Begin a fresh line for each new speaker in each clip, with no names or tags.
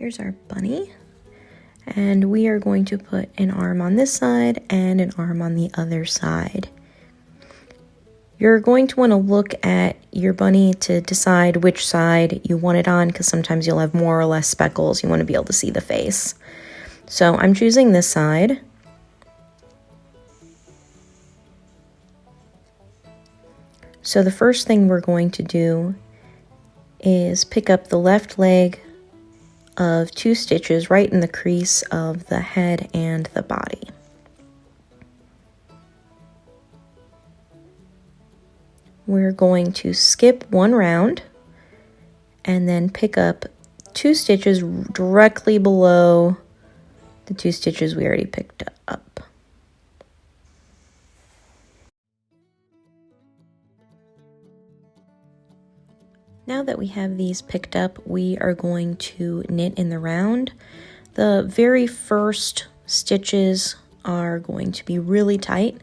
Here's our bunny. And we are going to put an arm on this side and an arm on the other side. You're going to want to look at your bunny to decide which side you want it on, because sometimes you'll have more or less speckles. You want to be able to see the face. So I'm choosing this side. So the first thing we're going to do is pick up the left leg of 2 stitches right in the crease of the head and the body. We're going to skip 1 round and then pick up 2 stitches directly below the 2 stitches we already picked up. Now that we have these picked up, we are going to knit in the round. The very first stitches are going to be really tight,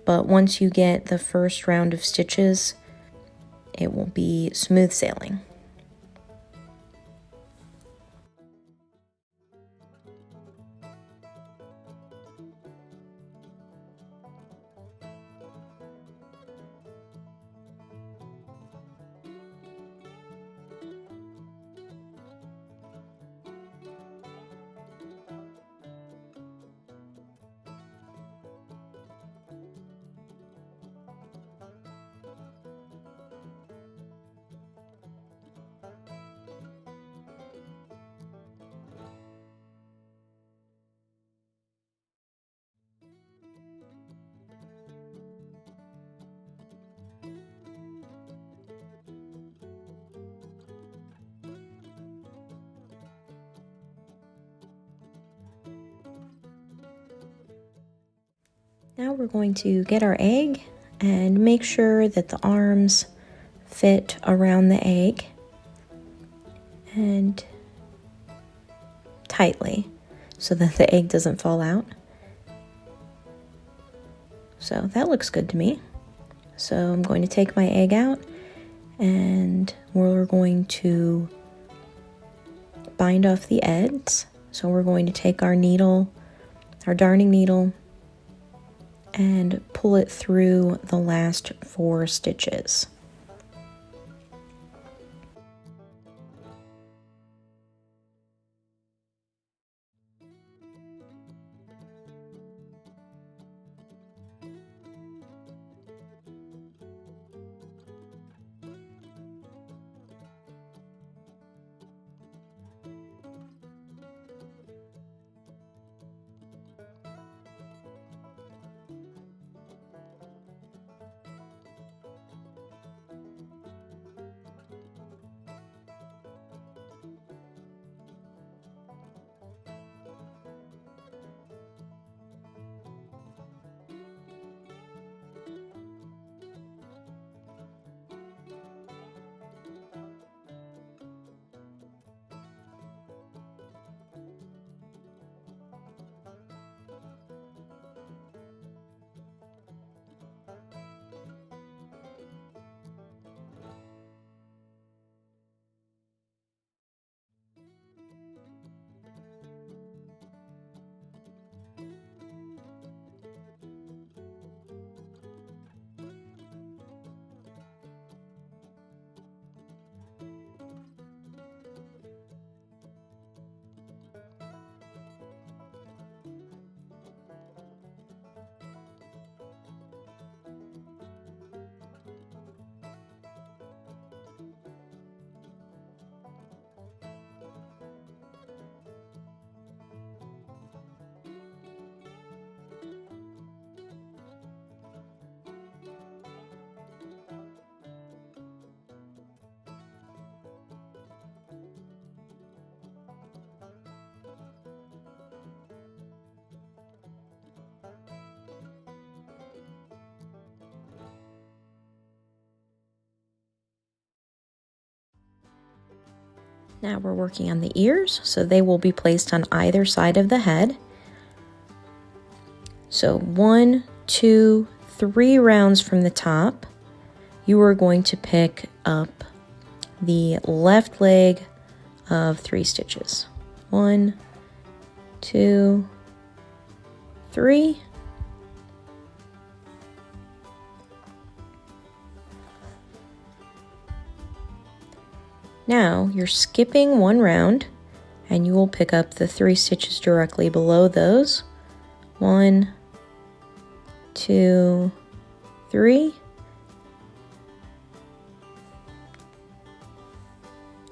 but once you get the first round of stitches, it will be smooth sailing. Now we're going to get our egg and make sure that the arms fit around the egg and tightly so that the egg doesn't fall out. So that looks good to me. So I'm going to take my egg out and we're going to bind off the ends. So we're going to take our needle, our darning needle, and pull it through the last 4 stitches. Now we're working on the ears, so they will be placed on either side of the head. So 1, 2, 3 rounds from the top, you are going to pick up the left leg of 3 stitches. 1, 2, 3. Now you're skipping 1 round and you will pick up the 3 stitches directly below those. 1, 2, 3.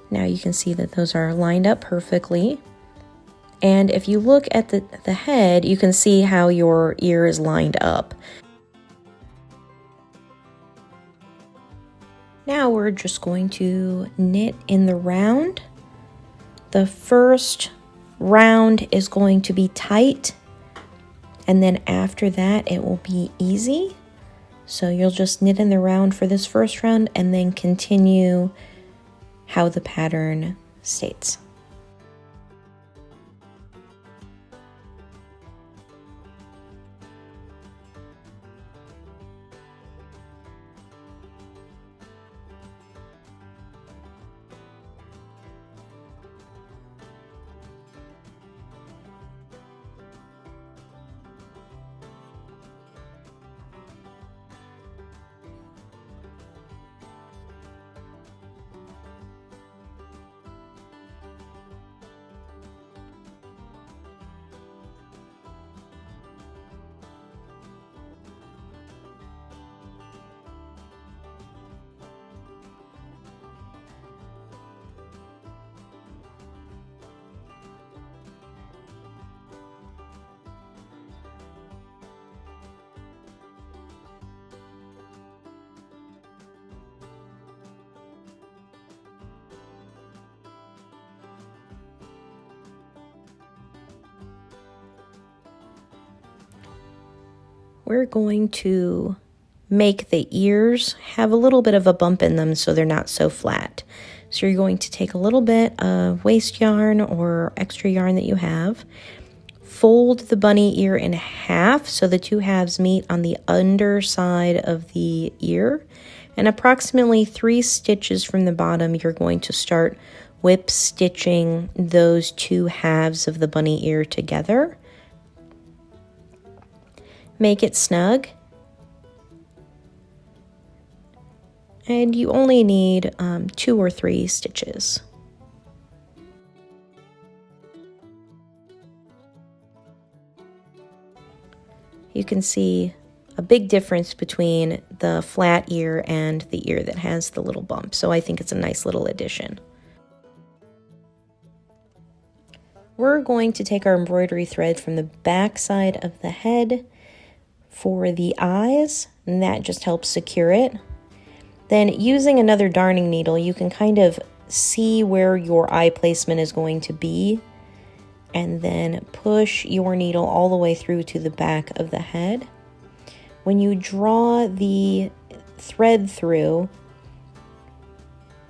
Now you can see that those are lined up perfectly. And if you look at the head, you can see how your ear is lined up. Now we're just going to knit in the round. The first round is going to be tight, and then after that it will be easy. So you'll just knit in the round for this first round and then continue how the pattern states. We're going to make the ears have a little bit of a bump in them so they're not so flat. So you're going to take a little bit of waste yarn or extra yarn that you have, fold the bunny ear in half so the 2 halves meet on the underside of the ear, and approximately 3 stitches from the bottom you're going to start whip stitching those 2 halves of the bunny ear together. Make it snug, and you only need 2 or 3 stitches. You can see a big difference between the flat ear and the ear that has the little bump, so I think it's a nice little addition. We're going to take our embroidery thread from the back side of the head for the eyes, and that just helps secure it. Then using another darning needle, you can kind of see where your eye placement is going to be, and then push your needle all the way through to the back of the head. When you draw the thread through,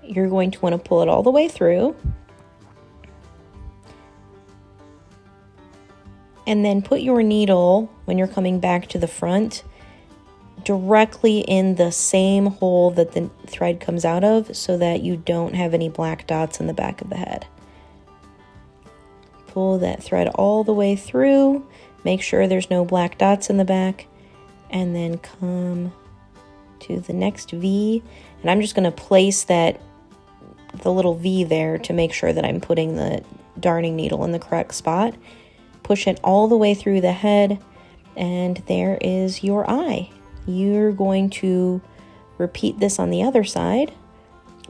you're going to want to pull it all the way through, and then put your needle, when you're coming back to the front, directly in the same hole that the thread comes out of so that you don't have any black dots in the back of the head. Pull that thread all the way through, make sure there's no black dots in the back, and then come to the next V. And I'm just going to place the little V there to make sure that I'm putting the darning needle in the correct spot. Push it all the way through the head, and there is your eye. You're going to repeat this on the other side.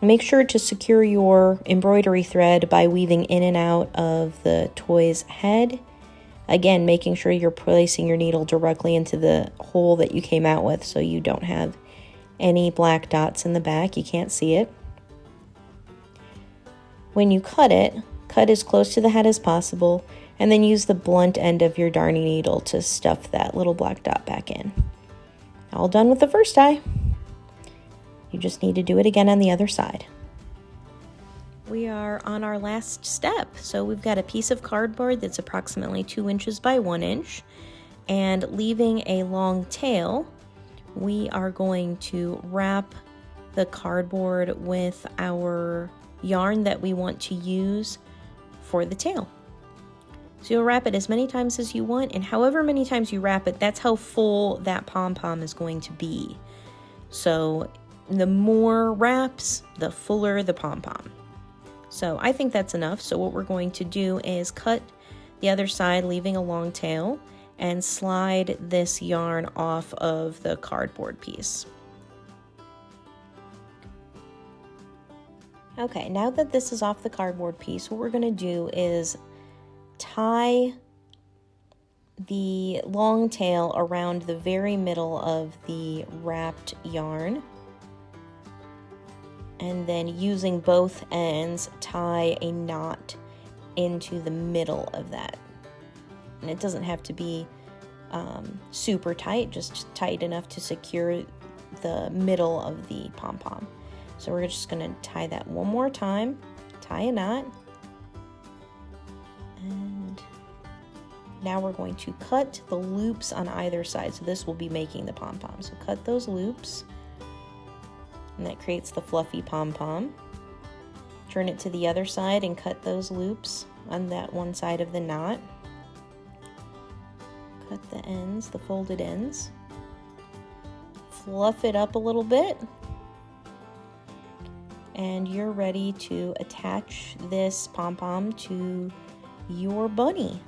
Make sure to secure your embroidery thread by weaving in and out of the toy's head. Again, making sure you're placing your needle directly into the hole that you came out with so you don't have any black dots in the back. You can't see it. When you cut it, cut as close to the head as possible, and then use the blunt end of your darning needle to stuff that little black dot back in. All done with the first eye. You just need to do it again on the other side. We are on our last step. So we've got a piece of cardboard that's approximately 2 inches by 1 inch, and leaving a long tail, we are going to wrap the cardboard with our yarn that we want to use for the tail. So you'll wrap it as many times as you want, and however many times you wrap it, that's how full that pom-pom is going to be. So the more wraps, the fuller the pom-pom. So I think that's enough. So what we're going to do is cut the other side, leaving a long tail, and slide this yarn off of the cardboard piece. Okay, now that this is off the cardboard piece, what we're going to do is tie the long tail around the very middle of the wrapped yarn, and then using both ends tie a knot into the middle of that. And it doesn't have to be super tight, just tight enough to secure the middle of the pom-pom. So we're just going to tie that one more time, tie a knot, and now we're going to cut the loops on either side. So this will be making the pom-pom. So cut those loops, and that creates the fluffy pom-pom. Turn it to the other side and cut those loops on that one side of the knot. Cut the ends, the folded ends. Fluff it up a little bit, and you're ready to attach this pom-pom to your bunny.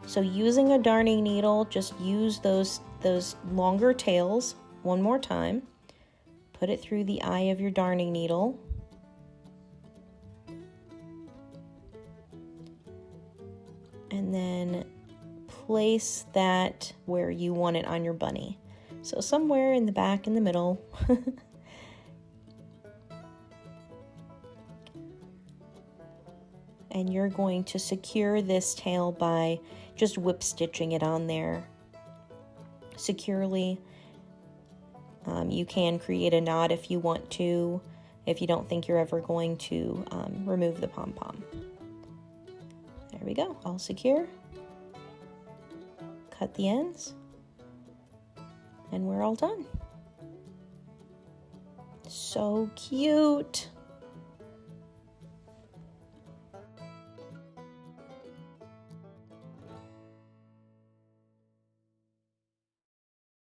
So using a darning needle, just use those longer tails one more time. Put it through the eye of your darning needle. And then place that where you want it on your bunny. So somewhere in the back, in the middle. And you're going to secure this tail by just whip stitching it on there securely. You can create a knot if you want to, if you don't think you're ever going to remove the pom-pom. There we go, all secure. Cut the ends, and we're all done. So cute.